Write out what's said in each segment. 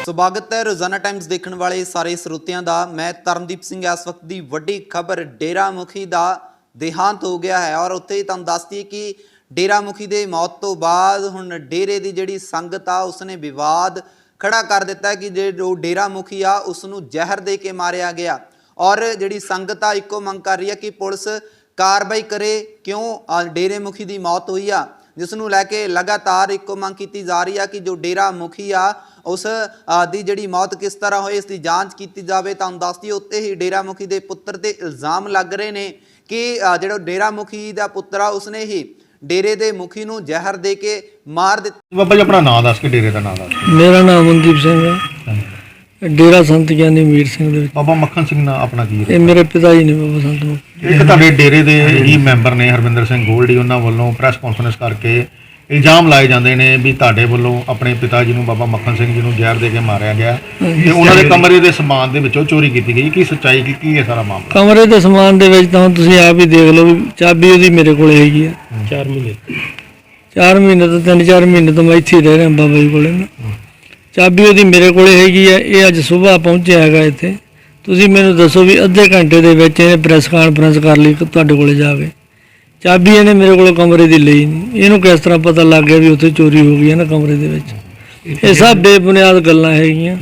स्वागत है रोजाना टाइम्स देखने वाले सारे ਸਰੋਤਿਆਂ ਦਾ। मैं तरनदीप सिंह इस वक्त की वड्डी खबर डेरा मुखी का देहांत हो गया है और उत्थे तुहानूं दस दईए कि डेरा मुखी की मौत तो बाद हुण डेरे की जिहड़ी संगत आ उसने विवाद खड़ा कर दिता है कि जो डेरा मुखी आ उसनूं जहर दे के मारिया गया और जिहड़ी संगत आ इक्को मंग कर रही है कि पुलिस कार्रवाई करे क्यों डेरे मुखी की मौत हुई आ, जिसनूं लैके लगातार इक्को मंग की जा रही है कि जो डेरा मुखी आ उस दी जिहड़ी मौत किस तरह होई इसकी जांच की जाए। तुहानूं दस दईए उत्ते ही डेरा मुखी के पुत्र ते इल्जाम लग रहे हैं कि जिहड़ा डेरा मुखी का पुत्र आ उसने ही डेरे के मुखी नूं जहर दे के मार दिता। बाबा जी अपना नाम दस के डेरे का नाम दस। मेरा नाम अमनदीप सिंह है, डेरा संत ज्ञानी मीर सिंह दे। बाबा मक्खन सिंह ना अपना की ये मेरे पिता जी ने बाबा संत मुखी। एक तुहाडे डेरे दे ही मैंबर ने हरविंदर सिंह गोल्डी उन्हां वल्लों प्रैस कॉन्फ्रेंस करके इल्जाम लाए जाते हैं भी तुहाडे वल्लों अपने पिता जी नूं बाबा मक्खन सिंह जी नूं जहर दे के मारिया गया ते उन्हां दे कमरे दे समान दे विचों चोरी की गई। की सच्चाई की है सारा मामला? कमरे के समान दे विच तां तुसीं आप ही देख लो भी चाबी उहदी मेरे कोले हैगी है। 4 महीने तो 3-4 महीने तो मैं इत्थे ही रह रहा बाबा जी कोले ना। चाबी उहदी मेरे कोले हैगी है। ये अज सुबह पहुंचिया हैगा इत्थे। तुसीं मैनूं दसो भी अद्धे घंटे दे विच इहने प्रैस कानफ्रेंस कर लई तुहाडे कोले जा के। चाबी इहने मेरे को कमरे की लई नहीं। इहनूं किस तरह पता लग गया भी उत्थे चोरी हो गई है ना कमरे दे विच? ये सब बेबुनियाद गल्लां हैगियां।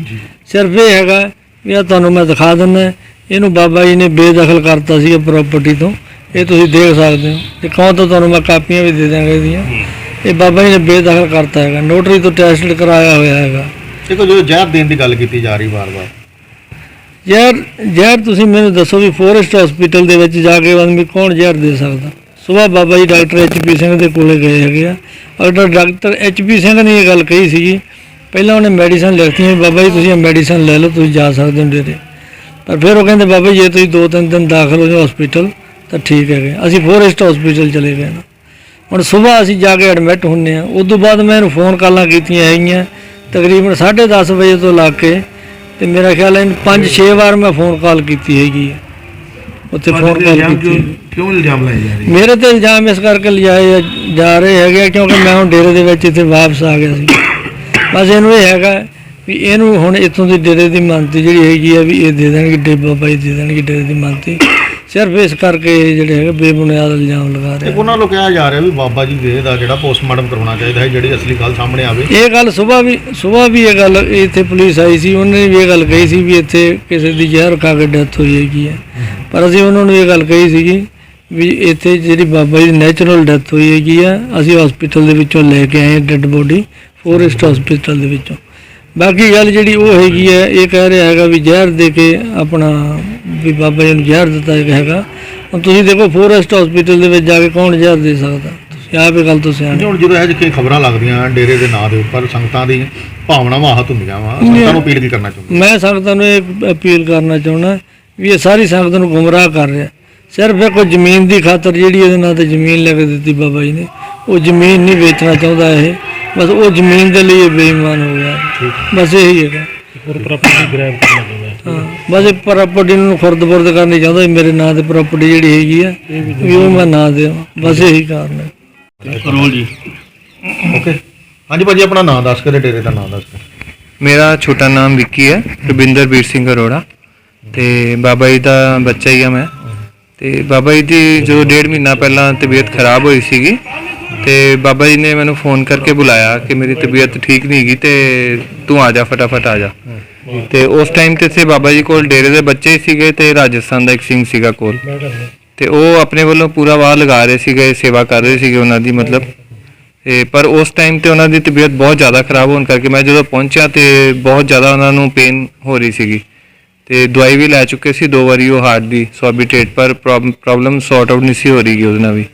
सिर्फ ये हैगा भी तुहानूं मैं दिखा दिंदा इहनूं बाबा जी ने बेदखल करता सीगा प्रॉपर्टी तो। ये तुसीं देख सकदे हो ते कौन तो तुहानूं मैं कापियां भी दे देंगा इहदियां। ये बाबा जी ने बेदखल करता है, नोटरी तो टेस्ट कराया होया है। देखो जो जहर देने की गल की जा रही बार बार जहर तुसीं मैनूं दसो भी फॉरेस्ट हॉस्पिटल दे विच जाके आदमी कौन जहर दे सकदा? सुबह बाबा जी डॉक्टर HP सिंह के कोले गए है और डॉक्टर HP सिंह ने ये गल कही सी। पहला उन्हें मैडिसन लिखती बाबा जी तुसीं मैडिसन ले लो, तुसीं जा सकते हो डेरे। पर फिर वो कहते बाबा जी जे तुसीं 2-3 दिन दाखिल हो जाओ हॉस्पिटल तो ठीक है। असीं फॉरेस्ट हॉस्पिटल चले गए ना। हुण सुबह असीं जाके एडमिट होंगे। उस तो बाद मैं फोन कॉलां कीतियां हैगियां तकरीबन 10:30 बजे तो ला के ते मेरा ख्याल है 5-6 बार मैं फोन कॉल की हैगी है। उत्थे फोन कॉल की। क्यों इल्जाम लाए जा रहे? मेरे ते इल्जाम इस करके लिजाए जा रहे है क्योंकि मैं हुण डेरे दे विच इत्थे वापस आ गया सी। बस इहनूं ये हैगा भी इहनूं हुण इत्थों दी डेरे दी मानती जिहड़ी हैगी है भी ये दे देणगे, डेबा बाई दे देणगे डेरे दी मानती। सिर्फ इस करके जिहड़े है बेबुनियाद इल्जाम लगा रहे। उन्हां लोग कहा जा रहा भी बाबा जी दे दा जिहड़ा पोस्टमार्टम करवाना चाहिए है, जिहड़ी असली गल सामने आवे। ये गल सुबह भी ये गल इत्थे पुलिस आई सी, उन्होंने भी ये गल कही सी भी इत्थे किसी दी जहर खा के डेथ होई हैगी है। पर असीं उन्होंने ये गल कही सीगी भी इत्थे जिहड़ी बाबा जी नैचुरल डेथ होई हैगी है, असीं हॉस्पिटल दे विचों लैके आए डेड बॉडी फॉरेस्ट हॉस्पिटल दे विचों। बाकी गल जिहड़ी वो हैगी है ये कह रहा हैगा भी जहर दे के अपना भी बाबा जी नूं जहर दित्ता हैगा। हुण तुसीं देखो फॉरेस्ट हॉस्पिटल दे विच जाके कौन जहर दे सकदा? तुसीं आप ये गल तो सियाणे। ਹੁਣ ਜਦੋਂ ਇਹ ਜਿਹੀ ਖਬਰਾਂ ਲੱਗਦੀਆਂ ਡੇਰੇ ਦੇ ਨਾਂ ਦੇ ਉੱਪਰ ਸੰਗਤਾਂ ਦੀ ਭਾਵਨਾਵਾਂ ਆਹਤ ਹੁੰਦੀਆਂ ਵਾ, ਸੰਗਤਾਂ ਨੂੰ ਅਪੀਲ ਕੀ ਕਰਨਾ ਚਾਹੁੰਦੇ? मैं संगतां नूं ਇਹ अपील करना चाहुंदा भी ये सारी संगत नूं गुमराह कर रहा। सिर्फ एक जमीन की खातर जिहड़ी इहदे नां ते जमीन लैके दित्ती बाबा जी ने, वो जमीन नहीं बेचना चाहता है। बस वो जमीन के लिए बेईमान हो गया। बस यही है। हाँ बस प्रॉपर्टी खुर्द फुर्द करनी चाहता मेरे नां ते प्रॉपर्टी जिहड़ी हैगी है भी वो मैं ना देवां। बस यही कारण है। ओके हाँ जी भाजी अपना नाम दस के डेरे का नाम दस के। मेरा छोटा नाम विक्की है, रविंदर वीर सिंह अरोड़ा ते बाबा जी का बच्चा ही है मैं। ते बाबा जी की जो 1.5 महीना पहला तबीयत खराब हुई सी ते बाबा जी ने मैंने फ़ोन करके बुलाया कि मेरी तबीयत ठीक नहीं गई, तो तू आ जा फटाफट आ जा। तो उस टाइम तो इत्थे बाबा जी को डेरे के बच्चे ही सीगे ते राजस्थान का एक सिंह सीगा कोल, ते वो अपने वालों पूरा वाह लगा रहे सीगे, सेवा कर रहे सीगे उन्हां दी मतलब। पर उस टाइम तो उन्हां दी तबीयत बहुत ज़्यादा खराब होने करके मैं जो पहुंचा तो बहुत ज़्यादा उन्होंने पेन हो रही सी। तो दवाई भी लै चुके सी 2 बारी वो हार्ट की सॉबिटेट, पर प्रॉब्लम सॉर्ट आउट नहीं सी हो रही उस भी।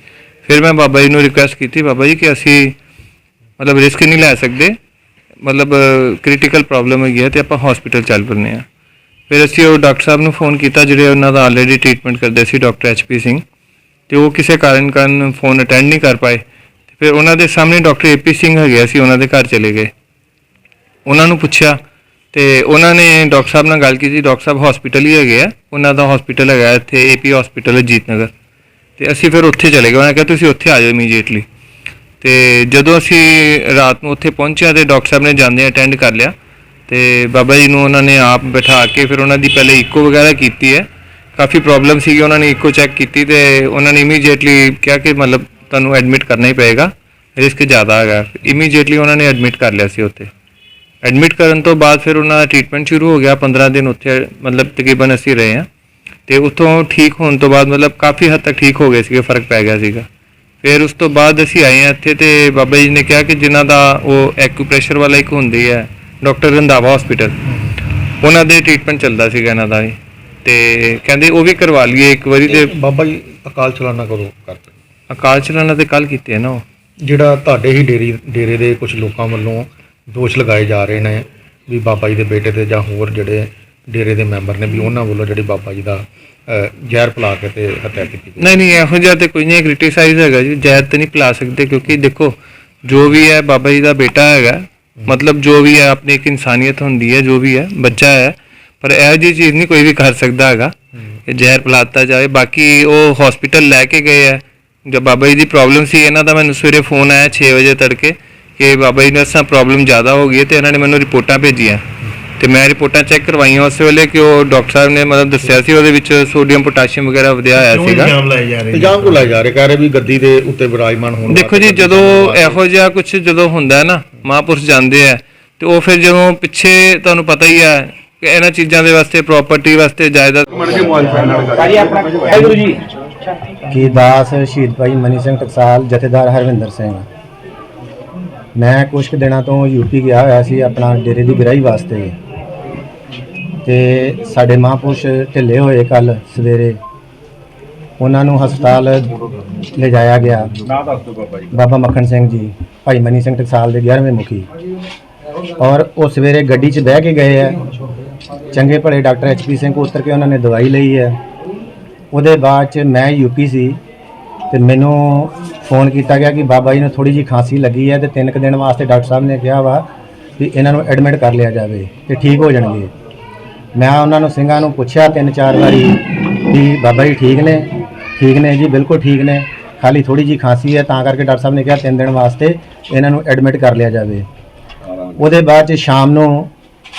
फिर मैं बाबा जी ने रिक्वेस्ट की बाबा जी कि असी मतलब रिस्क नहीं लै सकते, मतलब क्रिटिकल प्रॉब्लम है तो आप हॉस्पिटल चल पैने। फिर असी वो डॉक्टर साहब ने फोन किया जिहड़े उन्हों का ऑलरेडी ट्रीटमेंट करते सी डॉक्टर HP सिंह, तो वो किसी कारण फोन अटेंड नहीं कर पाए। फिर उन्होंने सामने डॉक्टर AP सिंह है उन्होंने घर चले गए। उन्होंने पूछा तो उन्होंने डॉक्टर साहब नाल गल की। डॉक्टर साहब हॉस्पिटल ही है, उन्हों का हॉस्पिटल है इत्थे AP हॉस्पिटल अजीत नगर। तो असी फिर उत्थे चले गए। उन्होंने कहा तुसीं उत्थे आ जाओ इमीजिएटली। तो जदों असी रात को उत्थे पहुंचे तो डॉक्टर साहब ने जांदे अटेंड कर लिया। ਤੇ ਬਾਬਾ ਜੀ ਨੂੰ ਉਹਨਾਂ ਨੇ ਆਪ ਬਿਠਾ ਕੇ ਫਿਰ ਉਹਨਾਂ ਦੀ ਪਹਿਲੇ ਇਕੋ ਵਗੈਰਾ ਕੀਤੀ ਹੈ। ਕਾਫੀ ਪ੍ਰੋਬਲਮ ਸੀਗੀ, ਉਹਨਾਂ ਨੇ ਇਕੋ ਚੈੱਕ ਕੀਤੀ ਤੇ ਉਹਨਾਂ ਨੇ ਇਮੀਡੀਏਟਲੀ ਕਿਹਾ ਕਿ ਮਤਲਬ ਤੁਹਾਨੂੰ ਐਡਮਿਟ ਕਰਨਾ ਹੀ ਪਏਗਾ, ਰਿਸਕ ਜ਼ਿਆਦਾ ਹੈਗਾ। ਇਮੀਡੀਏਟਲੀ ਉਹਨਾਂ ਨੇ ਐਡਮਿਟ ਕਰ ਲਿਆ ਸੀ ਉੱਥੇ। ਐਡਮਿਟ ਕਰਨ ਤੋਂ ਬਾਅਦ ਫਿਰ ਉਹਨਾਂ ਦਾ ਟ੍ਰੀਟਮੈਂਟ ਸ਼ੁਰੂ ਹੋ ਗਿਆ। 15 ਦਿਨ ਉੱਥੇ ਮਤਲਬ ਤਕਰੀਬਨ ਅਸੀਂ ਰਹੇ ਹਾਂ ਤੇ ਉੱਥੋਂ ਠੀਕ ਹੋਣ ਤੋਂ ਬਾਅਦ ਮਤਲਬ ਕਾਫੀ ਹੱਦ ਤੱਕ ਠੀਕ ਹੋ ਗਏ ਸੀਗੇ, ਫਰਕ ਪੈ ਗਿਆ ਸੀਗਾ। ਫਿਰ ਉਸ ਤੋਂ ਬਾਅਦ ਅਸੀਂ ਆਏ ਹਾਂ ਇੱਥੇ ਤੇ ਬਾਬਾ ਜੀ ਨੇ ਕਿਹਾ ਕਿ ਜਿਨ੍ਹਾਂ ਦਾ ਉਹ ਐਕੂਪ੍ਰੈਸ਼ਰ ਵਾਲਾ ਇੱਕ ਹੁੰਦੀ ਹੈ ਡਾਕਟਰ ਰੰਧਾਵਾ ਹਸਪੀਟਲ, ਉਹਨਾਂ ਦੇ ਟ੍ਰੀਟਮੈਂਟ ਚੱਲਦਾ ਸੀਗਾ ਇਹਨਾਂ ਦਾ ਵੀ, ਤੇ ਕਹਿੰਦੇ ਉਹ ਵੀ ਕਰਵਾ ਲਈਏ ਇੱਕ ਵਾਰੀ। ਤੇ ਬਾਬਾ ਜੀ ਅਕਾਲ ਚਲਾਣਾ ਕਦੋਂ ਕਰਦੇ? ਅਕਾਲ ਚਲਾਣਾ ਤੇ ਕੱਲ ਕੀਤੇ ਆ ਨਾ ਉਹ। ਜਿਹੜਾ ਤੁਹਾਡੇ ਹੀ ਡੇਰੇ ਦੇ ਕੁਝ ਲੋਕਾਂ ਵੱਲੋਂ ਦੋਸ਼ ਲਗਾਏ ਜਾ ਰਹੇ ਨੇ ਵੀ ਬਾਬਾ ਜੀ ਦੇ ਬੇਟੇ ਤੇ ਜਾਂ ਹੋਰ ਜਿਹੜੇ ਡੇਰੇ ਦੇ ਮੈਂਬਰ ਨੇ ਵੀ ਉਹਨਾਂ ਵੱਲੋਂ ਜਿਹੜੀ ਬਾਬਾ ਜੀ ਦਾ ਜ਼ਹਿਰ ਪਿਲਾ ਕੇ ਤੇ ਹੱਤਿਆ ਕੀਤੀ ਗਈ। ਨਹੀਂ ਇਹੋ ਜਿਹਾ ਤੇ ਕੋਈ ਨਹੀਂ ਕ੍ਰਿਟਿਸਾਈਜ਼ ਹੈਗਾ ਜੀ, ਜ਼ਹਿਰ ਤੇ ਨਹੀਂ ਪਿਲਾ ਸਕਦੇ ਕਿਉਂਕਿ ਦੇਖੋ ਜੋ ਵੀ ਹੈ ਬਾਬਾ ਜੀ ਦਾ ਬੇਟਾ ਹੈਗਾ, ਮਤਲਬ ਜੋ ਵੀ ਹੈ ਆਪਣੀ ਇੱਕ ਇਨਸਾਨੀਅਤ ਹੁੰਦੀ ਹੈ, ਜੋ ਵੀ ਹੈ ਬੱਚਾ ਹੈ, ਪਰ ਇਹੋ ਜਿਹੀ ਚੀਜ਼ ਨਹੀਂ ਕੋਈ ਵੀ ਕਰ ਸਕਦਾ ਹੈਗਾ ਕਿ ਜ਼ਹਿਰ ਪਿਲਾਤਾ ਜਾਵੇ। ਬਾਕੀ ਉਹ ਹਸਪੀਟਲ ਲੈ ਕੇ ਗਏ ਹੈ, ਜਦ ਬਾਬਾ ਜੀ ਦੀ ਪ੍ਰੋਬਲਮ ਸੀ ਇਹਨਾਂ ਦਾ, ਮੈਨੂੰ ਸਵੇਰੇ ਫੋਨ ਆਇਆ 6 ਵਜੇ ਤੜਕੇ ਕਿ ਬਾਬਾ ਜੀ ਨੂੰ ਅਸਾਂ ਪ੍ਰੋਬਲਮ ਜ਼ਿਆਦਾ ਹੋ ਗਈ ਹੈ ਤੇ ਇਹਨਾਂ ਨੇ ਮੈਨੂੰ ਰਿਪੋਰਟਾਂ ਭੇਜੀਆਂ ਤੇ ਮੈਂ ਰਿਪੋਰਟਾਂ ਚੈੱਕ ਕਰਵਾਈਆਂ ਉਸ ਵੇਲੇ ਕਿ ਉਹ ਡਾਕਟਰ ਸਾਹਿਬ ਨੇ ਮਤਲਬ ਦੱਸਿਆ ਸੀ ਉਹਦੇ ਵਿੱਚ ਸੋਡੀਅਮ ਪੋਟਾਸ਼ੀਅਮ ਵਗੈਰਾ ਵਧਿਆ ਹੋਇਆ ਸੀਗਾ। ਇਲਜ਼ਾਮ ਕੋ ਲਾਏ ਜਾ ਰਹੇ, ਕਹ ਰਹੇ ਵੀ ਗੱਦੀ ਦੇ ਉੱਤੇ ਵਿਰਾਜਮਾਨ ਹੋਣ। ਦੇਖੋ ਜੀ ਜਦੋਂ ਇਹੋ ਜਿਹਾ ਕੁਝ ਜਦੋਂ ਹੁੰਦਾ ਹੈ ਨਾ, ਮਹਾਂਪੁਰਸ਼ ਜਾਂਦੇ ਆ ਤੇ ਉਹ ਫਿਰ ਜਦੋਂ ਪਿੱਛੇ ਤੁਹਾਨੂੰ ਪਤਾ ਹੀ ਹੈ ਕਿ ਇਹਨਾਂ ਚੀਜ਼ਾਂ ਦੇ ਵਾਸਤੇ ਪ੍ਰਾਪਰਟੀ ਵਾਸਤੇ ਜਾਇਦਾਦ ਕੀ ਦਾਸ ਸ਼ਹੀਦ ਭਾਈ ਮਨੀ ਸਿੰਘ ਟਕਸਾਲ ਜਥੇਦਾਰ ਹਰਵਿੰਦਰ ਸਿੰਘ। ਮੈਂ ਕੁਝ ਕੁ ਦਿਨਾਂ ਤੋਂ ਯੂਪੀ ਗਿਆ ਹੋਇਆ ਸੀ ਆਪਣਾ ਡੇਰੇ ਦੀ ਗ੍ਰਾਹੀ ਵਾਸਤੇ ਤੇ ਸਾਡੇ ਮਹਾਂਪੁਰਸ਼ ਢਿੱਲੇ ਹੋਏ ਕੱਲ ਸਵੇਰੇ, ਉਹਨਾਂ ਨੂੰ ਹਸਪਤਾਲ ਲਿਜਾਇਆ ਗਿਆ। ਬਾਬਾ ਮੱਖਣ ਸਿੰਘ ਜੀ ਭਾਈ ਮਨੀ ਸਿੰਘ ਟਕਸਾਲ ਦੇ 11ਵੇਂ ਮੁਖੀ, ਔਰ ਉਹ ਸਵੇਰੇ ਗੱਡੀ 'ਚ ਬਹਿ ਕੇ ਗਏ ਹੈ। ਚੰਗੇ ਭਲੇ ਡਾਕਟਰ HP ਸਿੰਘ ਕੋਲ ਉਤਰ ਕੇ ਉਹਨਾਂ ਨੇ ਦਵਾਈ ਲਈ ਹੈ। ਉਹਦੇ ਬਾਅਦ 'ਚ ਮੈਂ ਯੂਪੀ ਸੀ ਤੇ ਮੈਨੂੰ ਫੋਨ ਕੀਤਾ ਗਿਆ ਕਿ ਬਾਬਾ ਜੀ ਨੂੰ ਥੋੜੀ ਜਿਹੀ ਖਾਂਸੀ ਲੱਗੀ ਹੈ ਤੇ 3 ਦਿਨ ਵਾਸਤੇ ਡਾਕਟਰ ਸਾਹਿਬ ਨੇ ਕਿਹਾ ਵਾ ਵੀ ਇਹਨਾਂ ਨੂੰ ਐਡਮਿਟ ਕਰ ਲਿਆ ਜਾਵੇ ਤੇ ਠੀਕ ਹੋ ਜਾਣਗੇ। ਮੈਂ ਉਹਨਾਂ ਨੂੰ ਸਿੰਘਾਂ ਨੂੰ ਪੁੱਛਿਆ 3-4 ਵਾਰੀ ਵੀ ਬਾਬਾ ਜੀ ਠੀਕ ਨੇ ਜੀ, ਬਿਲਕੁਲ ਠੀਕ ਨੇ, ਖਾਲੀ ਥੋੜੀ ਜਿਹੀ ਖਾਂਸੀ ਹੈ ਤਾਂ ਕਰਕੇ ਡਾਕਟਰ ਸਾਹਿਬ ਨੇ ਕਿਹਾ 3 ਦਿਨ ਵਾਸਤੇ ਇਹਨਾਂ ਨੂੰ ਐਡਮਿਟ ਕਰ ਲਿਆ ਜਾਵੇ। ਉਹਦੇ ਬਾਅਦ 'ਚ ਸ਼ਾਮ ਨੂੰ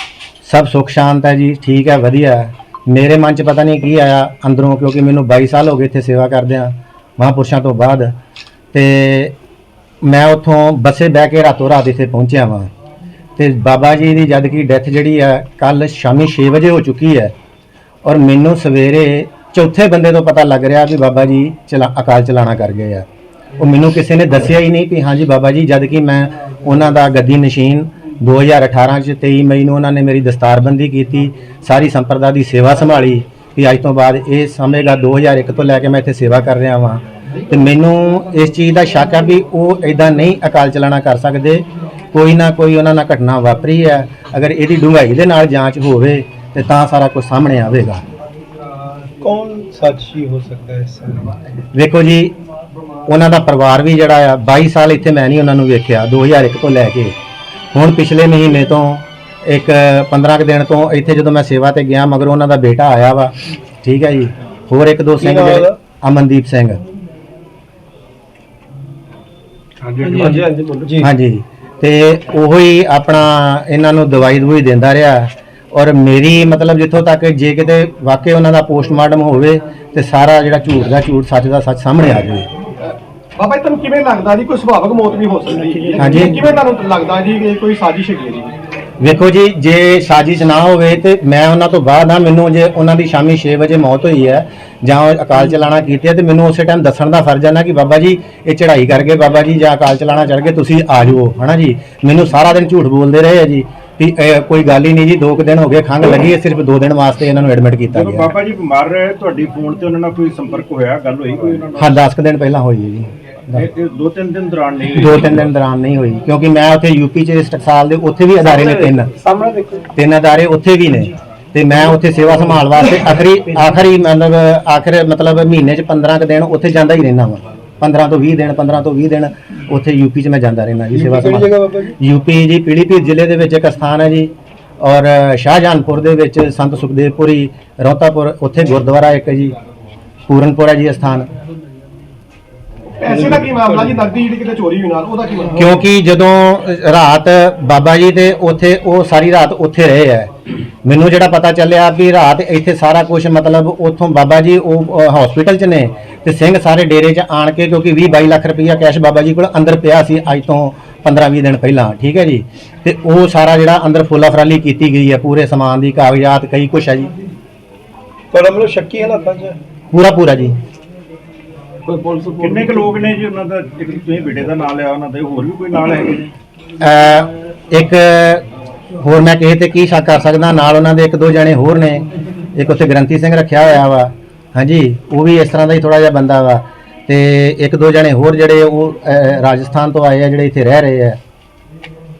ਸਭ ਸੁੱਖ ਸ਼ਾਂਤ ਹੈ ਜੀ, ਠੀਕ ਹੈ, ਵਧੀਆ ਹੈ। ਮੇਰੇ ਮਨ 'ਚ ਪਤਾ ਨਹੀਂ ਕੀ ਆਇਆ ਅੰਦਰੋਂ, ਕਿਉਂਕਿ ਮੈਨੂੰ 22 ਸਾਲ ਹੋ ਗਏ ਇੱਥੇ ਸੇਵਾ ਕਰਦਿਆਂ ਮਹਾਂਪੁਰਸ਼ਾਂ ਤੋਂ ਬਾਅਦ, ਤੇ ਮੈਂ ਉੱਥੋਂ ਬੱਸੇ ਬਹਿ ਕੇ ਰਾਤੋਂ ਰਾਤ ਇੱਥੇ ਪਹੁੰਚਿਆ ਵਾਂ ਤੇ ਬਾਬਾ ਜੀ ਦੀ ਜਦ ਕਿ ਡੈਥ ਜਿਹੜੀ ਹੈ ਕੱਲ ਸ਼ਾਮੀ 6 ਵਜੇ ਹੋ ਚੁੱਕੀ ਹੈ, ਔਰ ਮੈਨੂੰ ਸਵੇਰੇ ਚੌਥੇ ਬੰਦੇ ਤੋਂ ਪਤਾ ਲੱਗ ਰਿਹਾ ਵੀ ਬਾਬਾ ਜੀ ਅਕਾਲ ਚਲਾਣਾ ਕਰ ਗਏ ਆ। ਉਹ ਮੈਨੂੰ ਕਿਸੇ ਨੇ ਦੱਸਿਆ ਹੀ ਨਹੀਂ ਕਿ ਹਾਂਜੀ ਬਾਬਾ ਜੀ, ਜਦ ਕਿ ਮੈਂ ਉਹਨਾਂ ਦਾ ਗੱਦੀ ਨਸ਼ੀਨ 2018 'ਚ 23 ਮਈ ਨੂੰ ਉਹਨਾਂ ਨੇ ਮੇਰੀ ਦਸਤਾਰਬੰਦੀ ਕੀਤੀ, ਸਾਰੀ ਸੰਪਰਦਾ ਦੀ ਸੇਵਾ ਸੰਭਾਲੀ ਕਿ ਅੱਜ ਤੋਂ ਬਾਅਦ ਇਹ ਸਮਝੇਗਾ 2001 ਤੋਂ ਲੈ ਕੇ ਮੈਂ ਇੱਥੇ ਸੇਵਾ ਕਰ ਰਿਹਾ ਵਾਂ। ਤੇ ਮੈਨੂੰ ਇਸ ਚੀਜ਼ ਦਾ ਸ਼ੱਕ ਹੈ ਵੀ ਉਹ ਇਦਾਂ ਨਹੀਂ ਅਕਾਲ ਚਲਾਣਾ ਕਰ ਸਕਦੇ, ਕੋਈ ਨਾ ਕੋਈ ਉਹਨਾਂ ਨਾਲ ਘਟਨਾ ਵਾਪਰੀ ਹੈ। ਅਗਰ ਇਹਦੀ ਡੂੰਘਾਈ ਦੇ ਨਾਲ ਜਾਂਚ ਹੋਵੇ ਤੇ ਤਾਂ ਸਾਰਾ ਕੁਝ ਸਾਹਮਣੇ ਆਵੇਗਾ। ਕੌਣ ਸਾਜ਼ਿਸ਼ੀ ਹੋ ਸਕਦਾ ਹੈ ਇਸ ਸਮੇਂ? ਵੇਖੋ ਜੀ, ਉਹਨਾਂ ਦਾ ਪਰਿਵਾਰ ਵੀ ਜਿਹੜਾ ਆ 22 ਸਾਲ ਇੱਥੇ ਮੈਂ ਨਹੀਂ ਉਹਨਾਂ ਨੂੰ ਵੇਖਿਆ, 2001 ਤੋਂ ਲੈ ਕੇ ਹੁਣ ਪਿਛਲੇ ਮਹੀਨੇ ਤੋਂ ਇੱਕ 15 ਕੁ ਦਿਨ ਤੋਂ ਇੱਥੇ ਜਦੋਂ ਮੈਂ ਸੇਵਾ ਤੇ ਗਿਆ, ਮਗਰ ਉਹਨਾਂ ਦਾ ਬੇਟਾ ਆਇਆ ਵਾ, ਠੀਕ ਹੈ ਜੀ, ਹੋਰ 1-2 ਸਿੰਘ ਜਿਹੜੇ ਅਮਨਦੀਪ ਸਿੰਘ, ਹਾਂਜੀ, ਤੇ ਉਹੋ ਹੀ ਆਪਣਾ ਇਹਨਾਂ ਨੂੰ ਦਵਾਈ ਦਿੰਦਾ ਰਿਹਾ। ਔਰ ਮੇਰੀ ਮਤਲਬ ਜਿੱਥੋਂ ਤੱਕ ਜੇ ਕਿਤੇ ਵਾਕਈ ਉਹਨਾਂ ਦਾ ਪੋਸਟਮਾਰਟਮ ਹੋਵੇ ਤੇ ਸਾਰਾ ਜਿਹੜਾ ਝੂਠ ਦਾ ਝੂਠ, ਸੱਚ ਦਾ ਸੱਚ ਸਾਹਮਣੇ ਆ ਜਾਵੇ। ਬਾਬਾ ਜੀ ਤੁਹਾਨੂੰ ਕਿਵੇਂ ਲੱਗਦਾ ਜੀ ਕੋਈ ਸੁਭਾਵਿਕ ਮੌਤ ਵੀ ਹੋ ਸਕਦੀ ਹੈ? ਹਾਂਜੀ। ਕਿਵੇਂ ਤੁਹਾਨੂੰ ਲੱਗਦਾ ਜੀ ਕਿ ਕੋਈ ਸਾਜ਼ਿਸ਼ ਹੈਗੀ ਹੈ ਜੀ? ਵੇਖੋ ਜੀ, ਜੇ ਸਾਜ਼ਿਸ਼ ਨਾ ਹੋਵੇ ਤੇ ਮੈਂ ਉਹਨਾਂ ਤੋਂ ਬਾਅਦ ਆ, ਮੈਨੂੰ ਜੇ ਉਹਨਾਂ ਦੀ ਸ਼ਾਮੀ 6 ਵਜੇ ਮੌਤ ਹੋਈ ਹੈ ਜਾਂ ਉਹ ਅਕਾਲ ਚਲਾਣਾ ਕੀਤੀ ਹੈ ਤੇ ਮੈਨੂੰ ਉਸੇ ਟਾਈਮ ਦੱਸਣ ਦਾ ਫਰਜ਼ ਹੈ ਨਾ ਕਿ ਬਾਬਾ ਜੀ ਇਹ ਚੜ੍ਹਾਈ ਕਰਕੇ ਬਾਬਾ ਜੀ ਜਾਂ ਅਕਾਲ ਚਲਾਣਾ ਚੜ੍ਹ ਕੇ ਤੁਸੀਂ ਆ ਜਾਓ, ਹਨਾ ਜੀ। ਮੈਨੂੰ ਸਾਰਾ ਦਿਨ ਝੂਠ ਬੋਲਦੇ ਰਹੇ ਆ ਜੀ ਵੀ ਕੋਈ ਗੱਲ ਹੀ ਨਹੀਂ ਜੀ, 2 ਦਿਨ ਹੋ ਗਏ, ਖੰਘ ਲੱਗੀ ਹੈ, ਸਿਰਫ 2 ਦਿਨ ਵਾਸਤੇ ਇਹਨਾਂ ਨੂੰ ਐਡਮਿਟ ਕੀਤਾ ਗਿਆ। ਬਾਬਾ ਜੀ ਬਿਮਾਰ ਰਹੇ, ਤੁਹਾਡੀ ਫੋਨ ਤੇ ਉਹਨਾਂ ਨਾਲ ਕੋਈ ਸੰਪਰਕ ਹੋਇਆ, ਗੱਲ ਹੋਈ ਕੋਈ ਉਹਨਾਂ ਨਾਲ? ਹਾਂ, 10 ਦਿਨ ਪਹਿਲਾਂ ਹੋਈ ਹੈ ਜੀ। 2-3 ਦਿਨ ਦੌਰਾਨ ਨਹੀਂ ਹੋਈ? 2-3 ਦਿਨ ਦੌਰਾਨ ਨਹੀਂ ਹੋਈ, ਕਿਉਂਕਿ ਮੈਂ ਉੱਥੇ ਯੂਪੀ 'ਚ ਇਸ ਟਕਸਾਲ ਦੇ ਉੱਥੇ ਵੀ ਅਦਾਰੇ ਨੇ 3 ਅਦਾਰੇ ਉੱਥੇ ਵੀ ਨੇ ਤੇ ਮੈਂ ਉੱਥੇ ਸੇਵਾ ਸੰਭਾਲ ਵਾਸਤੇ ਆਖਰ ਮਤਲਬ ਮਹੀਨੇ 'ਚ 15 ਕੁ ਦਿਨ ਉੱਥੇ ਜਾਂਦਾ ਹੀ ਰਹਿਣਾ ਵਾ। 15 ਤੋਂ 20 ਦਿਨ ਉੱਥੇ ਯੂਪੀ 'ਚ ਮੈਂ ਜਾਂਦਾ ਰਹਿਣਾ ਜੀ ਸੇਵਾ ਸੰਭਾਲ। ਯੂਪੀ ਜੀ ਪੀਲੀਭੀਤ ਜ਼ਿਲ੍ਹੇ ਦੇ ਵਿੱਚ ਇੱਕ ਸਥਾਨ ਹੈ ਜੀ, ਔਰ ਸ਼ਾਹਜਹਾਨਪੁਰ ਦੇ ਵਿੱਚ ਸੰਤ ਸੁਖਦੇਵਪੁਰੀ, ਰੋਹਤਾਪੁਰ, ਉੱਥੇ ਗੁਰਦੁਆਰਾ ਇੱਕ ਜੀ, ਪੂਰਨਪੁਰ ਹੈ ਜੀ ਸਥਾਨ। ਪੈਸੇ ਦਾ ਕੀ ਮਾਮਲਾ ਜੀ? ਨਕਦੀ ਜਿਹੜੀ ਕਿਤੇ ਚੋਰੀ ਹੋਈ ਨਾਲ, ਉਹਦਾ ਕੀ ਮਾਮਲਾ? ਕਿਉਂਕਿ ਜਦੋਂ ਰਾਤ ਬਾਬਾ ਜੀ ਦੇ ਉੱਥੇ ਉਹ ਸਾਰੀ ਰਾਤ ਉੱਥੇ ਰਹੇ ਹੈ, ਮੈਨੂੰ ਜਿਹੜਾ ਪਤਾ ਚੱਲਿਆ ਵੀ ਰਾਤ ਇੱਥੇ ਸਾਰਾ ਕੁਝ ਮਤਲਬ ਉੱਥੋਂ ਬਾਬਾ ਜੀ ਉਹ ਹਸਪੀਟਲ 'ਚ ਨੇ ਤੇ ਸਿੰਘ ਸਾਰੇ ਡੇਰੇ 'ਚ ਆਣ ਕੇ, ਕਿਉਂਕਿ 20-22 ਲੱਖ ਰੁਪਈਆ ਕੈਸ਼ ਬਾਬਾ ਜੀ ਕੋਲ ਅੰਦਰ ਪਿਆ ਸੀ ਅੱਜ ਤੋਂ 15-20 ਦਿਨ ਪਹਿਲਾਂ, ਠੀਕ ਹੈ ਜੀ। ਤੇ ਉਹ ਸਾਰਾ ਜਿਹੜਾ ਅੰਦਰ ਫੋਲਾ ਫਰਾਲੀ ਕੀਤੀ ਗਈ ਹੈ, ਪੂਰੇ ਸਮਾਨ ਦੀ ਕਾਗਜ਼ਾਤ ਕਈ ਕੁਛ ਹੈ ਜੀ, ਪਰ ਮਤਲਬ ਸ਼ੱਕੀ ਹਾਲਾਤਾਂ 'ਚ ਪੂਰਾ ਜੀ। ਕਿੰਨੇ ਕੁ ਲੋਕ ਨੇ ਜੀ ਉਹਨਾਂ ਦਾ? ਇੱਕ ਤੁਸੀਂ ਬੇਟੇ ਦਾ ਨਾਮ ਲਿਆ, ਉਹਨਾਂ ਦੇ ਹੋਰ ਵੀ ਕੋਈ ਨਾਲ ਹੈਗੇ ਨੇ? ਇੱਕ ਹੋਰ ਮੈਂ ਕਿਸੇ ਤੇ ਕੀ ਸ਼ੱਕ ਕਰ ਸਕਦਾ, ਨਾਲ ਉਹਨਾਂ ਦੇ 1-2 ਜਣੇ ਹੋਰ ਨੇ, ਇੱਕ ਉੱਥੇ ਗ੍ਰੰਥੀ ਸਿੰਘ ਰੱਖਿਆ ਹੋਇਆ ਵਾ, ਹਾਂਜੀ, ਉਹ ਵੀ ਇਸ ਤਰ੍ਹਾਂ ਦਾ ਹੀ ਥੋੜਾ ਜਿਹਾ ਬੰਦਾ ਵਾ, ਤੇ 1-2 ਜਣੇ ਹੋਰ ਜਿਹੜੇ ਉਹ ਰਾਜਸਥਾਨ ਤੋਂ ਆਏ ਆ, ਜਿਹੜੇ ਇੱਥੇ ਰਹਿ ਰਹੇ ਆ।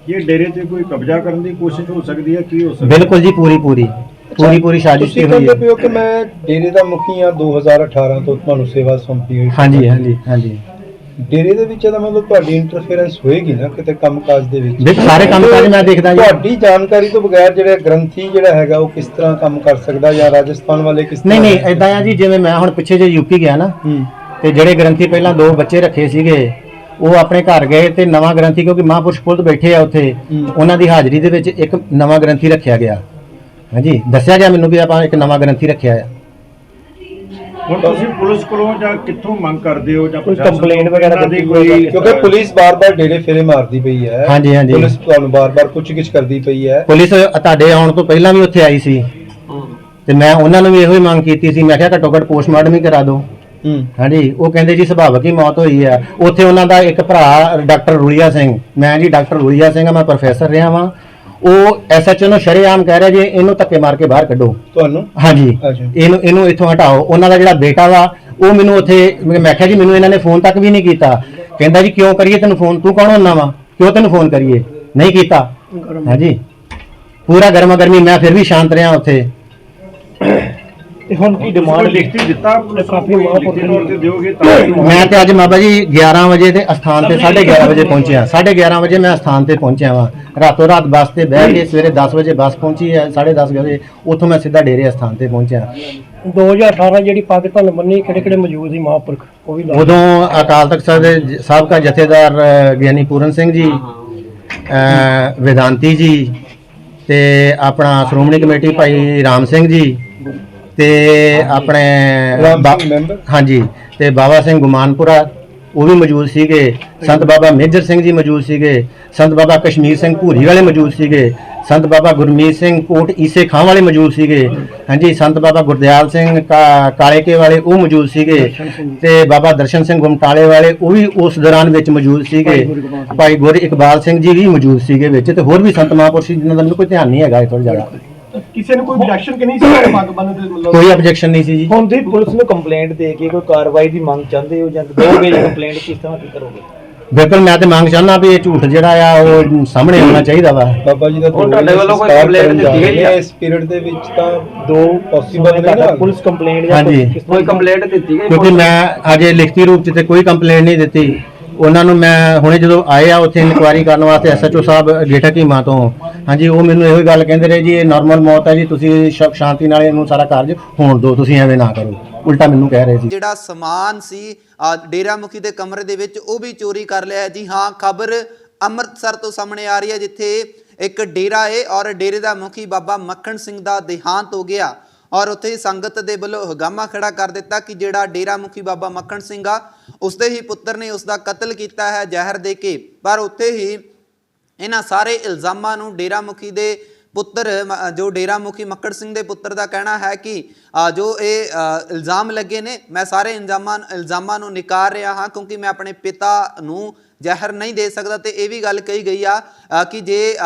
ਇਹ ਡੇਰੇ ਤੇ ਕੋਈ ਕਬਜ਼ਾ ਕਰਨ ਦੀ ਕੋਸ਼ਿਸ਼ ਹੋ ਸਕਦੀ ਹੈ? ਕੀ ਹੋ ਸਕਦਾ? ਬਿਲਕੁਲ ਜੀ, ਪੂਰੀ ਸਾਜ਼ਿਸ਼ ਤੁਸੀਂ ਹੋਈ ਹੈ। ਕਹਿੰਦੇ ਪਿਓ ਕਿ ਮੈਂ ਡੇਰੇ ਦਾ ਮੁਖੀ ਆ, 2018 ਤੋਂ ਤੁਹਾਨੂੰ ਸੇਵਾ ਸੌਂਪੀ ਹੋਈ। ਹਾਂਜੀ। ਡੇਰੇ ਦੇ ਵਿੱਚ ਇਹਦਾ ਮਤਲਬ ਤੁਹਾਡੀ ਇੰਟਰਫੇਰੈਂਸ ਹੋਏਗੀ ਨਾ ਕਿਤੇ ਕੰਮਕਾਜ ਦੇ ਵਿੱਚ? ਦੇਖ ਸਾਰੇ ਕੰਮਕਾਜ ਮੈਂ ਦੇਖਦਾ ਜੀ। ਤੁਹਾਡੀ ਜਾਣਕਾਰੀ ਤੋਂ ਬਗੈਰ ਜਿਹੜਾ ਗ੍ਰੰਥੀ ਜਿਹੜਾ ਹੈਗਾ ਉਹ ਕਿਸ ਤਰ੍ਹਾਂ ਕੰਮ ਕਰ ਸਕਦਾ, ਜਾਂ ਰਾਜਸਥਾਨ ਵਾਲੇ ਕਿਸ ਤਰ੍ਹਾਂ? ਨਹੀਂ ਏਦਾਂ ਆ ਜੀ, ਜਿਵੇਂ ਮੈਂ ਹੁਣ ਪਿੱਛੇ ਜੇ ਯੂਪੀ ਗਿਆ ਨਾ, ਤੇ ਜਿਹੜੇ ਗ੍ਰੰਥੀ ਪਹਿਲਾਂ 2 ਬੱਚੇ ਰੱਖੇ ਸੀਗੇ ਉਹ ਆਪਣੇ ਘਰ ਗਏ, ਤੇ ਨਵਾਂ ਗ੍ਰੰਥੀ, ਕਿਉਂਕਿ ਮਹਾਂਪੁਰਸ਼ ਪੁਲਤ ਬੈਠੇ ਆ ਉੱਥੇ, ਉਹਨਾਂ ਦੀ ਹਾਜ਼ਰੀ ਦੇ ਵਿੱਚ ਇੱਕ ਨਵਾਂ ਗ੍ਰੰਥੀ ਰੱਖਿਆ ਗਿਆ, ਹਾਂਜੀ, ਦੱਸਿਆ ਗਿਆ ਮੈਨੂੰ ਵੀ ਆਪਾਂ ਇੱਕ ਨਵਾਂ ਗ੍ਰੰਥੀ ਰੱਖਿਆ ਆ। ਹੁਣ ਤੁਸੀਂ ਪੁਲਿਸ ਕੋਲੋਂ ਜਾਂ ਕਿੱਥੋਂ ਮੰਗ ਕਰਦੇ ਹੋ, ਜਾਂ ਕੋਈ ਪ੍ਰਸ਼ਾਸਨ ਕੰਪਲੇਂਟ ਕੋਲੋਂ ਵਗੈਰਾ ਇਹਨਾਂ ਦੀ ਕੋਈ? ਕਿਉਂਕਿ ਪੁਲਿਸ ਬਾਰ-ਬਾਰ ਡੇਰੇ ਫੇਰੇ ਮਾਰਦੀ ਪਈ ਹੈ। ਹਾਂਜੀ। ਪੁਲਿਸ ਤੁਹਾਨੂੰ ਬਾਰ-ਬਾਰ ਪੁੱਛਗਿੱਛ ਕਰਦੀ ਪਈ ਹੈ। ਪੁਲਿਸ ਤੁਹਾਡੇ ਆਉਣ ਤੋਂ ਪਹਿਲਾਂ ਵੀ ਉੱਥੇ ਆਈ ਸੀ, ਤੇ ਮੈਂ ਉਹਨਾਂ ਨੂੰ ਵੀ ਇਹੋ ਹੀ ਮੰਗ ਕੀਤੀ ਸੀ, ਮੈਂ ਕਿਹਾ ਘੱਟੋ ਘੱਟ ਪੋਸਟਮਾਰਟਮ ਹੀ ਕਰਾ ਦਿਓ। ਹਾਂਜੀ, ਉਹ ਕਹਿੰਦੇ ਜੀ ਸੁਭਾਵਕ ਹੀ ਮੌਤ ਹੋਈ ਆ। ਉੱਥੇ ਉਹਨਾਂ ਦਾ ਇੱਕ ਭਰਾ ਡਾਕਟਰ ਰੂਲੀਆ ਸਿੰਘ, ਮੈਂ ਜੀ ਡਾਕਟਰ ਰੂਲੀਆ ਸਿੰਘ ਆ, ਮੈਂ ਪ੍ਰੋਫੈਸਰ ਰਿਹਾ ਵਾਂ, ਉਹ ਐਸਐਚਓ ਨੂੰ ਸ਼ਰੇਆਮ ਕਹਿ ਰਿਹਾ ਜੀ ਇਹਨੂੰ ਧੱਕੇ ਮਾਰ ਕੇ ਬਾਹਰ ਕੱਢੋ। ਤੁਹਾਨੂੰ? ਹਾਂਜੀ, ਇਹਨੂੰ ਇੱਥੋਂ ਹਟਾਓ। ਉਹਨਾਂ ਦਾ ਜਿਹੜਾ ਬੇਟਾ ਵਾ ਉਹ ਮੈਨੂੰ ਉੱਥੇ, ਮੈਂ ਕਿਹਾ ਜੀ ਮੈਨੂੰ ਇਹਨਾਂ ਨੇ ਫੋਨ ਤੱਕ ਵੀ ਨਹੀਂ ਕੀਤਾ। ਕਹਿੰਦਾ ਜੀ ਕਿਉਂ ਕਰੀਏ ਤੈਨੂੰ ਫੋਨ, ਤੂੰ ਕੌਣ ਹੁੰਦਾ ਵਾ, ਕਿਉਂ ਤੈਨੂੰ ਫੋਨ ਕਰੀਏ, ਨਹੀਂ ਕੀਤਾ। ਹਾਂਜੀ, ਪੂਰਾ ਗਰਮਾ ਗਰਮੀ, ਮੈਂ ਫਿਰ ਵੀ ਸ਼ਾਂਤ ਰਿਹਾ ਉੱਥੇ। ਤੇ ਹੁਣ ਕੀ ਡਿਮਾਂਡ ਲਿਖਤੀ ਦਿੱਤਾ ਪੁਲਿਸ ਨੂੰ? ਕੋਈ ਲਿਖਤੀ ਤੌਰ ਤੇ ਦਿਓਗੇ ਤਾਂ? ਮੈਂ ਤੇ ਅੱਜ ਬਾਬਾ ਜੀ 11 ਵਜੇ ਤੇ ਅਸਥਾਨ ਤੇ 11:30 ਵਜੇ ਪਹੁੰਚਿਆ। 11:30 ਵਜੇ ਮੈਂ ਅਸਥਾਨ ਤੇ ਪਹੁੰਚਿਆ ਵਾਂ, ਰਾਤੋਂ ਰਾਤ ਬੱਸ ਤੇ ਬਹਿ ਕੇ ਸਵੇਰੇ 10 ਵਜੇ ਬੱਸ ਪਹੁੰਚੀ ਹੈ, 10:30 ਵਜੇ ਉੱਥੋਂ ਮੈਂ ਸਿੱਧਾ ਡੇਰੇ ਅਸਥਾਨ ਤੇ ਪਹੁੰਚਿਆ। 2018 ਜਿਹੜੀ ਪਾਕਿਸਤਾਨ ਬੰਨੀ ਕਿਹੜੇ ਮੌਜੂਦ ਸੀ ਮਹਾਂਪੁਰਖ, ਉਹ ਵੀ ਉਦੋਂ ਅਕਾਲ ਤਖਤ ਸਾਹਿਬ ਦੇ ਸਾਬਕਾ ਜਥੇਦਾਰ ਗਿਆਨੀ ਪੂਰਨ ਸਿੰਘ ਜੀ, ਵਿਦਾਂਤੀ ਜੀ, ਤੇ ਆਪਣਾ ਸ਼੍ਰੋਮਣੀ ਕਮੇਟੀ ਭਾਈ ਰਾਮ ਸਿੰਘ ਜੀ, ਤੇ ਆਪਣੇ ਹਾਂਜੀ, ਤੇ ਬਾਬਾ ਸਿੰਘ ਗੁਮਾਨਪੁਰਾ ਉਹ ਵੀ ਮੌਜੂਦ ਸੀਗੇ, ਸੰਤ ਬਾਬਾ ਮੇਜਰ ਸਿੰਘ ਜੀ ਮੌਜੂਦ ਸੀਗੇ, ਸੰਤ ਬਾਬਾ ਕਸ਼ਮੀਰ ਸਿੰਘ ਭੂਰੀ ਵਾਲੇ ਮੌਜੂਦ ਸੀਗੇ, ਸੰਤ ਬਾਬਾ ਗੁਰਮੀਤ ਸਿੰਘ ਕੋਟ ਈਸੇ ਖਾਂ ਵਾਲੇ ਮੌਜੂਦ ਸੀਗੇ, ਹਾਂਜੀ, ਸੰਤ ਬਾਬਾ ਗੁਰਦਿਆਲ ਸਿੰਘ ਕਾਲੇਕੇ ਵਾਲੇ ਉਹ ਮੌਜੂਦ ਸੀਗੇ, ਤੇ ਬਾਬਾ ਦਰਸ਼ਨ ਸਿੰਘ ਗੁਮਟਾਲੇ ਵਾਲੇ ਉਹ ਵੀ ਉਸ ਦੌਰਾਨ ਵਿੱਚ ਮੌਜੂਦ ਸੀਗੇ, ਭਾਈ ਗੁਰ ਇਕਬਾਲ ਸਿੰਘ ਜੀ ਵੀ ਮੌਜੂਦ ਸੀਗੇ ਵਿੱਚ, ਤੇ ਹੋਰ ਵੀ ਸੰਤ ਮਹਾਂਪੁਰਸ਼ ਜਿਨ੍ਹਾਂ ਦਾ ਮੈਨੂੰ ਕੋਈ ਧਿਆਨ ਨਹੀਂ ਹੈਗਾ ਥੋੜਾ ਜਿਆਦਾ। ਕਿਸੇ ਨੂੰ ਕੋਈ objection ਕਿ ਨਹੀਂ ਸੀ ਪੱਗ ਬੰਨ੍ਹਣ ਦੇ? ਮਤਲਬ ਕੋਈ ਆਬਜੈਕਸ਼ਨ ਨਹੀਂ ਸੀ ਜੀ। ਹੁਣ ਤੁਸੀਂ ਪੁਲਿਸ ਨੂੰ ਕੰਪਲੇਂਟ ਦੇ ਕੇ ਕੋਈ ਕਾਰਵਾਈ ਦੀ ਮੰਗ ਚਾਹੁੰਦੇ ਹੋ, ਜਾਂ ਦੋਗੇ ਕੰਪਲੇਂਟ ਕਿਸ ਤਰ੍ਹਾਂ ਕੀ ਕਰੋਗੇ? ਬਿਲਕੁਲ, ਮੈਂ ਤੇ ਮੰਗ ਚਾਹੁੰਦਾ ਵੀ ਇਹ ਝੂਠ ਜਿਹੜਾ ਆ ਉਹ ਸਾਹਮਣੇ ਆਉਣਾ ਚਾਹੀਦਾ ਵਾ। ਬਾਬਾ ਜੀ ਦਾ ਤੁਹਾਡੇ ਵੱਲੋਂ ਕੋਈ ਕੰਪਲੇਂਟ ਦਿੱਤੀ ਗਈ ਹੈ? ਇਸ ਪੀਰੀਅਡ ਦੇ ਵਿੱਚ ਤਾਂ 2 ਪੋਸੀਬਲ ਨੇ ਨਾ। ਪੁਲਿਸ ਕੰਪਲੇਂਟ ਜਾਂ ਹਾਂਜੀ। ਕੋਈ ਕੰਪਲੇਂਟ ਦਿੱਤੀ ਗਈ? ਕਿਉਂਕਿ ਮੈਂ ਅਜੇ ਲਿਖਤੀ ਰੂਪ 'ਚ ਤੇ ਕੋਈ ਕੰਪਲੇਂਟ ਨਹੀਂ ਦਿੱਤੀ ਉਹਨਾਂ ਨੂੰ। ਮੈਂ ਹੁਣੇ ਜਦੋਂ ਆਏ ਆ ਉੱਥੇ ਇਨਕੁਆਇਰੀ ਕਰਨ ਵਾਸਤੇ ਐਸਐਚਓ ਸਾਹਿਬ ਗੇਟਾ ਕੀਮਾ ਤੋਂ, ਹਾਂਜੀ, ਉਹ ਮੈਨੂੰ ਇਹੋ ਹੀ ਗੱਲ ਕਹਿੰਦੇ ਰਹੇ ਜੀ ਇਹ ਨਾਰਮਲ ਮੌਤ ਹੈ ਜੀ, ਤੁਸੀਂ ਸ਼ਾਂਤੀ ਨਾਲ ਇਹਨੂੰ ਸਾਰਾ ਕਾਰਜ ਹੋਣ ਦਿਓ, ਤੁਸੀਂ ਐਵੇਂ ਨਾ ਕਰੋ, ਉਲਟਾ ਮੈਨੂੰ ਕਹਿ ਰਹੇ ਸੀ। ਜਿਹੜਾ ਸਮਾਨ ਸੀ ਡੇਰਾ ਮੁਖੀ ਦੇ ਕਮਰੇ ਦੇ ਵਿੱਚ ਉਹ ਵੀ ਚੋਰੀ ਕਰ ਲਿਆ। ਜੀ ਹਾਂ, ਖਬਰ ਅੰਮ੍ਰਿਤਸਰ ਤੋਂ ਸਾਹਮਣੇ ਆ ਰਹੀ ਹੈ, ਜਿੱਥੇ ਇੱਕ ਡੇਰਾ ਹੈ ਔਰ ਡੇਰੇ ਦਾ ਮੁਖੀ ਬਾਬਾ ਮੱਖਣ ਸਿੰਘ ਦਾ ਦੇਹਾਂਤ ਹੋ ਗਿਆ, ਔਰ ਉੱਥੇ ਸੰਗਤ ਦੇ ਵੱਲੋਂ ਹਗਾਮਾ ਖੜਾ ਕਰ ਦਿੱਤਾ ਕਿ ਜਿਹੜਾ ਡੇਰਾ ਮੁਖੀ ਬਾਬਾ ਮੱਖਣ ਸਿੰਘ ਆ ਉਸਦੇ ਹੀ ਪੁੱਤਰ ਨੇ ਉਸਦਾ ਕਤਲ ਕੀਤਾ ਹੈ ਜ਼ਹਿਰ ਦੇ ਕੇ। ਪਰ ਉੱਥੇ ਹੀ ਇਹਨਾਂ ਸਾਰੇ ਇਲਜ਼ਾਮਾਂ ਨੂੰ ਡੇਰਾ ਮੁਖੀ ਦੇ ਪੁੱਤਰ, ਜੋ ਡੇਰਾ ਮੁਖੀ ਮੱਕੜ ਸਿੰਘ ਦੇ ਪੁੱਤਰ ਦਾ ਕਹਿਣਾ ਹੈ ਕਿ ਜੋ ਇਹ ਇਲਜ਼ਾਮ ਲੱਗੇ ਨੇ, ਮੈਂ ਸਾਰੇ ਇਲਜ਼ਾਮਾਂ ਨੂੰ ਨਕਾਰ ਰਿਹਾ ਹਾਂ, ਕਿਉਂਕਿ ਮੈਂ ਆਪਣੇ ਪਿਤਾ ਨੂੰ ਜ਼ਹਿਰ ਨਹੀਂ ਦੇ ਸਕਦਾ। ਤੇ ਇਹ ਵੀ ਗੱਲ ਕਹੀ ਗਈ ਆ ਕਿ ਜੇ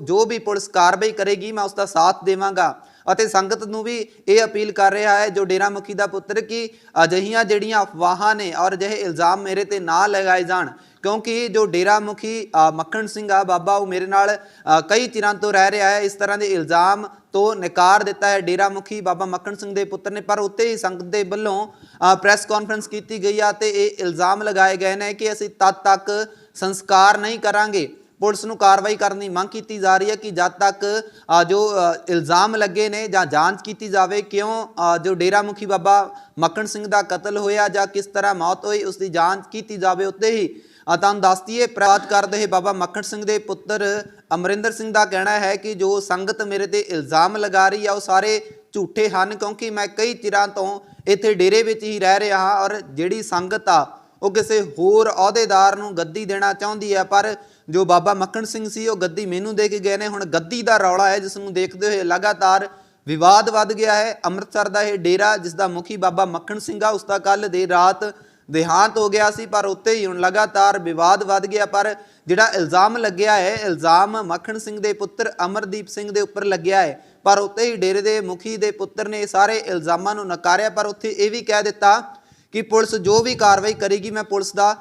ਜੋ ਵੀ ਪੁਲਿਸ ਕਾਰਵਾਈ ਕਰੇਗੀ ਮੈਂ ਉਸ ਦਾ ਸਾਥ ਦੇਵਾਂਗਾ। ਅਤੇ ਸੰਗਤ ਨੂੰ ਵੀ ਇਹ ਅਪੀਲ ਕਰ ਰਿਹਾ ਹੈ ਜੋ ਡੇਰਾ ਮੁਖੀ ਦਾ ਪੁੱਤਰ ਕਿ ਅਜਿਹੀਆਂ ਜਿਹੜੀਆਂ ਅਫਵਾਹਾਂ ਨੇ ਔਰ ਅਜਿਹੇ ਇਲਜ਼ਾਮ ਮੇਰੇ ਤੇ ਨਾ ਲਗਾਏ ਜਾਣ, ਕਿਉਂਕਿ ਜੋ ਡੇਰਾ ਮੁਖੀ ਮੱਖਣ ਸਿੰਘ ਆ ਬਾਬਾ, ਉਹ ਮੇਰੇ ਨਾਲ ਕਈ ਚਿਰਾਂ ਤੋਂ ਰਹਿ ਰਿਹਾ ਹੈ। ਇਸ ਤਰ੍ਹਾਂ ਦੇ ਇਲਜ਼ਾਮ ਤੋਂ ਨਕਾਰ ਦਿੱਤਾ ਹੈ ਡੇਰਾ ਮੁਖੀ ਬਾਬਾ ਮੱਖਣ ਸਿੰਘ ਦੇ ਪੁੱਤਰ ਨੇ। ਪਰ ਉੱਤੇ ਹੀ ਸੰਗਤ ਦੇ ਵੱਲੋਂ ਪ੍ਰੈਸ ਕਾਨਫਰੰਸ ਕੀਤੀ ਗਈ ਆ ਤੇ ਇਹ ਇਲਜ਼ਾਮ ਲਗਾਏ ਗਏ ਨੇ ਕਿ ਅਸੀਂ ਤਦ ਤੱਕ ਸੰਸਕਾਰ ਨਹੀਂ ਕਰਾਂਗੇ ਪੁਲਿਸ ਨੂੰ ਕਾਰਵਾਈ ਕਰਨ ਦੀ ਮੰਗ ਕੀਤੀ ਜਾ ਰਹੀ ਹੈ ਕਿ ਜਦ ਤੱਕ ਜੋ ਇਲਜ਼ਾਮ ਲੱਗੇ ਨੇ ਜਾਂ ਜਾਂਚ ਕੀਤੀ ਜਾਵੇ ਕਿਉਂ ਜੋ ਡੇਰਾ ਮੁਖੀ ਬਾਬਾ ਮੱਖਣ ਸਿੰਘ ਦਾ ਕਤਲ ਹੋਇਆ ਜਾਂ ਕਿਸ ਤਰ੍ਹਾਂ ਮੌਤ ਹੋਈ ਉਸ ਦੀ ਜਾਂਚ ਕੀਤੀ ਜਾਵੇ। ਉੱਤੇ ਹੀ ਤੁਹਾਨੂੰ ਦੱਸ ਦਈਏ ਪ੍ਰਾਪਤ ਕਰਦੇ ਹੋਏ ਬਾਬਾ ਮੱਖਣ ਸਿੰਘ ਦੇ ਪੁੱਤਰ ਅਮਰਿੰਦਰ ਸਿੰਘ ਦਾ ਕਹਿਣਾ ਹੈ ਕਿ ਜੋ ਸੰਗਤ ਮੇਰੇ ਤੇ ਇਲਜ਼ਾਮ ਲਗਾ ਰਹੀ ਆ ਉਹ ਸਾਰੇ ਝੂਠੇ ਹਨ, ਕਿਉਂਕਿ ਮੈਂ ਕਈ ਚਿਰਾਂ ਤੋਂ ਇੱਥੇ ਡੇਰੇ ਵਿੱਚ ਹੀ ਰਹਿ ਰਿਹਾ ਹਾਂ ਔਰ ਜਿਹੜੀ ਸੰਗਤ ਆ ਉਹ ਕਿਸੇ ਹੋਰ ਅਹੁਦੇਦਾਰ ਨੂੰ ਗੱਦੀ ਦੇਣਾ ਚਾਹੁੰਦੀ ਹੈ, ਪਰ ਜੋ ਬਾਬਾ ਮੱਖਣ ਸਿੰਘ ਸੀ ਉਹ ਗੱਦੀ ਮੈਨੂੰ ਦੇ ਕੇ ਗਏ ਨੇ। ਹੁਣ ਗੱਦੀ ਦਾ ਰੌਲਾ ਹੈ ਜਿਸ ਨੂੰ ਦੇਖਦੇ ਹੋਏ ਲਗਾਤਾਰ ਵਿਵਾਦ ਵੱਧ ਗਿਆ ਹੈ। ਅੰਮ੍ਰਿਤਸਰ ਦਾ ਇਹ ਡੇਰਾ ਜਿਸ ਦਾ ਮੁਖੀ ਬਾਬਾ ਮੱਖਣ ਸਿੰਘ ਆ ਉਸ ਦਾ ਕੱਲ੍ਹ ਦੇਰ ਰਾਤ ਦੇਹਾਂਤ ਹੋ ਗਿਆ ਸੀ, ਪਰ ਉੱਤੇ ਹੀ ਹੁਣ ਲਗਾਤਾਰ ਵਿਵਾਦ ਵੱਧ ਗਿਆ। ਪਰ ਜਿਹੜਾ ਇਲਜ਼ਾਮ ਲੱਗਿਆ ਹੈ ਇਲਜ਼ਾਮ ਮੱਖਣ ਸਿੰਘ ਦੇ ਪੁੱਤਰ ਅਮਰਦੀਪ ਸਿੰਘ ਦੇ ਉੱਪਰ ਲੱਗਿਆ ਹੈ, ਪਰ ਉੱਤੇ ਹੀ ਡੇਰੇ ਦੇ ਮੁਖੀ ਦੇ ਪੁੱਤਰ ਨੇ ਸਾਰੇ ਇਲਜ਼ਾਮਾਂ ਨੂੰ ਨਕਾਰਿਆ। ਪਰ ਉੱਥੇ ਇਹ ਵੀ ਕਹਿ ਦਿੱਤਾ ਕਿ ਪੁਲਿਸ ਜੋ ਵੀ ਕਾਰਵਾਈ ਕਰੇਗੀ ਮੈਂ ਪੁਲਿਸ ਦਾ